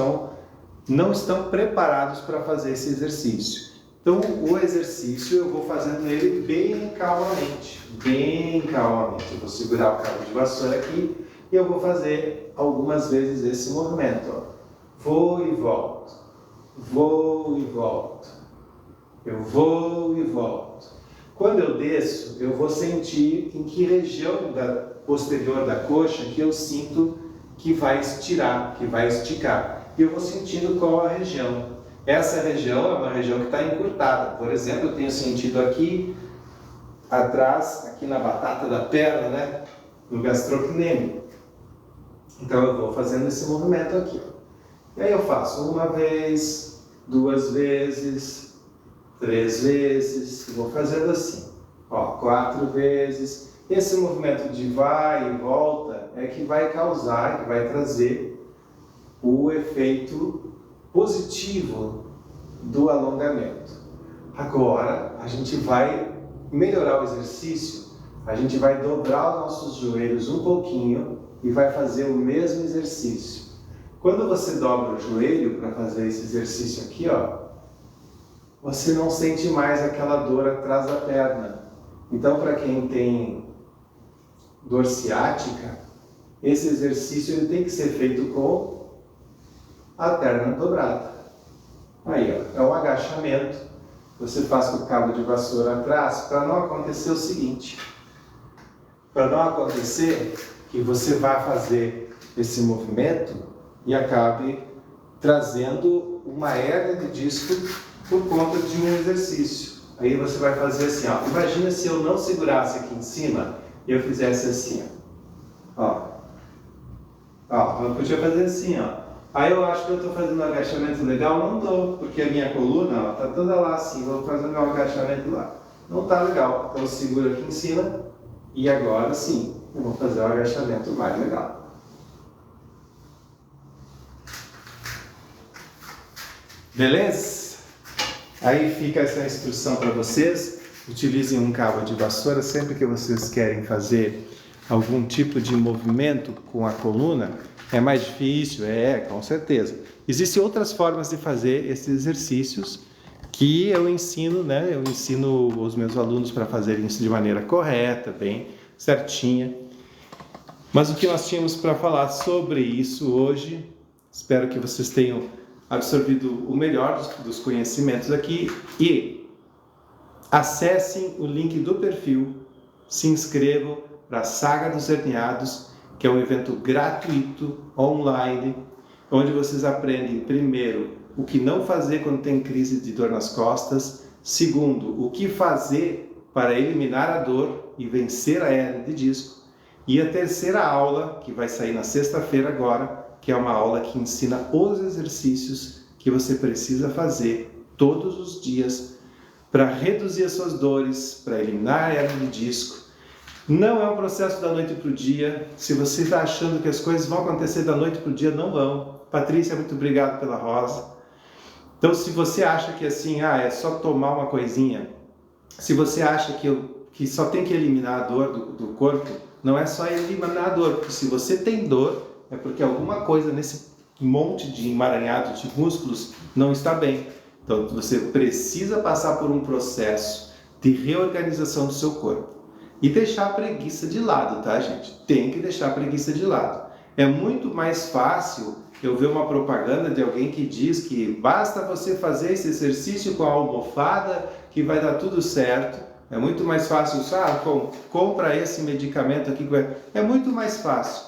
A: não estão preparados para fazer esse exercício. Então, o exercício eu vou fazendo ele bem calmamente, bem calmamente. Eu vou segurar o cabo de vassoura aqui e eu vou fazer algumas vezes esse movimento. Ó. Vou e volto, vou e volto, eu vou e volto. Quando eu desço, eu vou sentir em que região posterior da coxa que eu sinto que vai estirar, que vai esticar. E eu vou sentindo qual a região. Essa região é uma região que está encurtada. Por exemplo, eu tenho sentido aqui atrás, aqui na batata da perna, né? No gastrocnêmio. Então eu vou fazendo esse movimento aqui. E aí eu faço uma vez, duas vezes, três vezes, vou fazendo assim. Ó, 4 vezes. Esse movimento de vai e volta é que vai causar, que vai trazer o efeito positivo do alongamento. Agora, a gente vai melhorar o exercício, a gente vai dobrar os nossos joelhos um pouquinho e vai fazer o mesmo exercício. Quando você dobra o joelho para fazer esse exercício aqui, ó, você não sente mais aquela dor atrás da perna. Então, para quem tem dor ciática, esse exercício ele tem que ser feito com a perna dobrada. Aí, ó, é um agachamento. Você faz com o cabo de vassoura atrás para não acontecer o seguinte. Para não acontecer que você vá fazer esse movimento e acabe trazendo uma hérnia de disco por conta de um exercício. Aí você vai fazer assim, ó. Imagina se eu não segurasse aqui em cima e eu fizesse assim, ó. Ó, eu podia fazer assim, ó. Aí eu acho que eu estou fazendo um agachamento legal, não estou, porque a minha coluna está toda lá assim, vou fazer meu agachamento lá. Não está legal, então eu seguro aqui em cima e agora sim, eu vou fazer um agachamento mais legal. Beleza? Aí fica essa instrução para vocês. Utilizem um cabo de vassoura sempre que vocês querem fazer algum tipo de movimento com a coluna. É mais difícil? Com certeza. Existem outras formas de fazer esses exercícios que eu ensino, né? Eu ensino os meus alunos para fazerem isso de maneira correta, bem certinha. Mas o que nós tínhamos para falar sobre isso hoje, espero que vocês tenham absorvido o melhor dos conhecimentos aqui e acessem o link do perfil, se inscrevam para a Saga dos Herniados, que é um evento gratuito, online, onde vocês aprendem, primeiro, o que não fazer quando tem crise de dor nas costas, segundo, o que fazer para eliminar a dor e vencer a hérnia de disco, e a terceira aula, que vai sair na sexta-feira agora, que é uma aula que ensina os exercícios que você precisa fazer todos os dias para reduzir as suas dores, para eliminar a hérnia de disco. Não é um processo da noite para o dia. Se você está achando que as coisas vão acontecer da noite para o dia, não vão. Patrícia, muito obrigado pela rosa. Então, se você acha que assim, é só tomar uma coisinha, se você acha que só tem que eliminar a dor do corpo, não é só eliminar a dor, porque se você tem dor, é porque alguma coisa nesse monte de emaranhado de músculos não está bem. Então, você precisa passar por um processo de reorganização do seu corpo. E deixar a preguiça de lado, tá, gente? Tem que deixar a preguiça de lado. É muito mais fácil eu ver uma propaganda de alguém que diz que basta você fazer esse exercício com a almofada que vai dar tudo certo. É muito mais fácil, compra esse medicamento aqui. É muito mais fácil.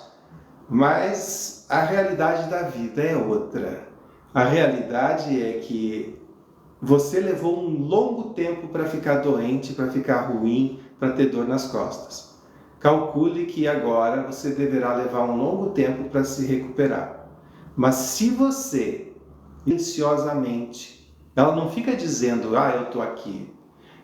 A: Mas a realidade da vida é outra. A realidade é que você levou um longo tempo para ficar doente, para ficar ruim, para ter dor nas costas. Calcule que agora você deverá levar um longo tempo para se recuperar. Mas se você, silenciosamente, ela não fica dizendo, eu estou aqui.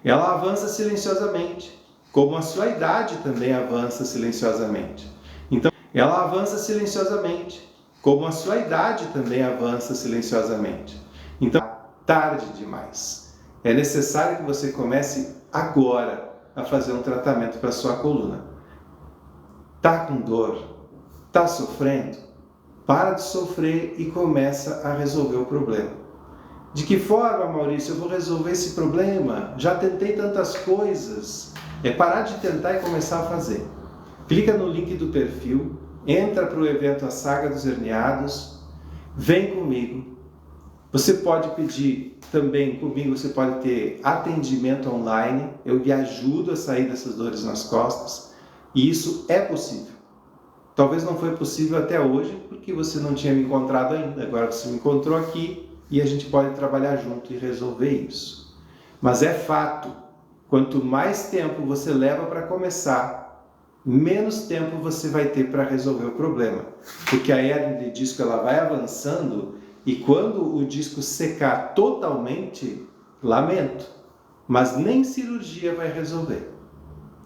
A: Ela avança silenciosamente, como a sua idade também avança silenciosamente. Então, ela avança silenciosamente, como a sua idade também avança silenciosamente. Então, tarde demais. É necessário que você comece agora a fazer um tratamento para a sua coluna. Tá com dor? Tá sofrendo? Para de sofrer e começa a resolver o problema. De que forma, Maurício, eu vou resolver esse problema? Já tentei tantas coisas. É parar de tentar e começar a fazer. Clica no link do perfil, entra para o evento A Saga dos Herniados, vem comigo. Você pode pedir também comigo, você pode ter atendimento online, eu lhe ajudo a sair dessas dores nas costas, e isso é possível. Talvez não foi possível até hoje, porque você não tinha me encontrado ainda, agora você me encontrou aqui e a gente pode trabalhar junto e resolver isso. Mas é fato, quanto mais tempo você leva para começar, menos tempo você vai ter para resolver o problema, porque a hérnia de disco ela vai avançando. E quando o disco secar totalmente, lamento, mas nem cirurgia vai resolver.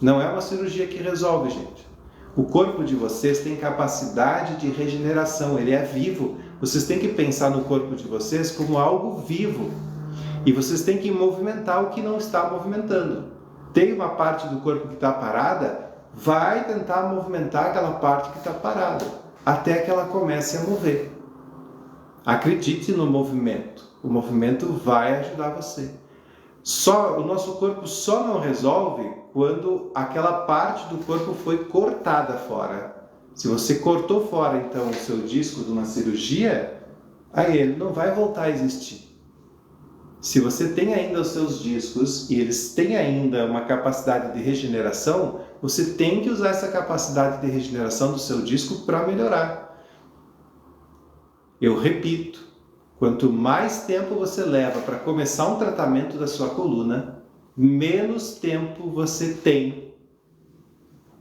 A: Não é uma cirurgia que resolve, gente. O corpo de vocês tem capacidade de regeneração, ele é vivo. Vocês têm que pensar no corpo de vocês como algo vivo. E vocês têm que movimentar o que não está movimentando. Tem uma parte do corpo que está parada, vai tentar movimentar aquela parte que está parada, até que ela comece a mover. Acredite no movimento. O movimento vai ajudar você. O nosso corpo só não resolve quando aquela parte do corpo foi cortada fora. Se você cortou fora, então, o seu disco de uma cirurgia, aí ele não vai voltar a existir. Se você tem ainda os seus discos e eles têm ainda uma capacidade de regeneração, você tem que usar essa capacidade de regeneração do seu disco para melhorar. Eu repito, quanto mais tempo você leva para começar um tratamento da sua coluna, menos tempo você tem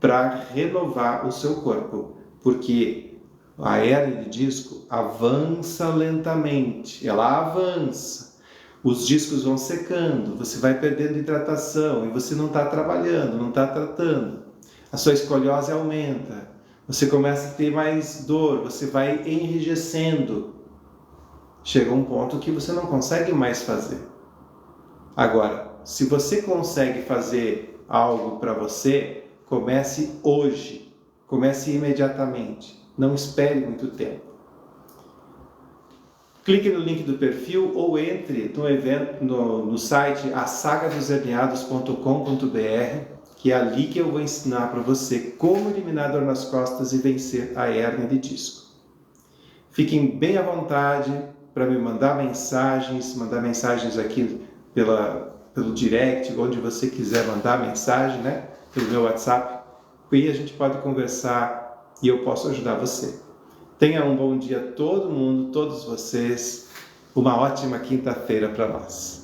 A: para renovar o seu corpo, porque a hérnia de disco avança lentamente, ela avança. Os discos vão secando, você vai perdendo hidratação e você não está trabalhando, não está tratando. A sua escoliose aumenta, você começa a ter mais dor, você vai enrijecendo. Chega um ponto que você não consegue mais fazer. Agora, se você consegue fazer algo para você, comece hoje, comece imediatamente, não espere muito tempo. Clique no link do perfil ou entre no site asagadoserneados.com.br, que é ali que eu vou ensinar para você como eliminar dor nas costas e vencer a hérnia de disco. Fiquem bem à vontade para me mandar mensagens aqui pelo direct, onde você quiser mandar mensagem, né? Pelo meu WhatsApp, e a gente pode conversar e eu posso ajudar você. Tenha um bom dia todo mundo, todos vocês. Uma ótima quinta-feira para nós.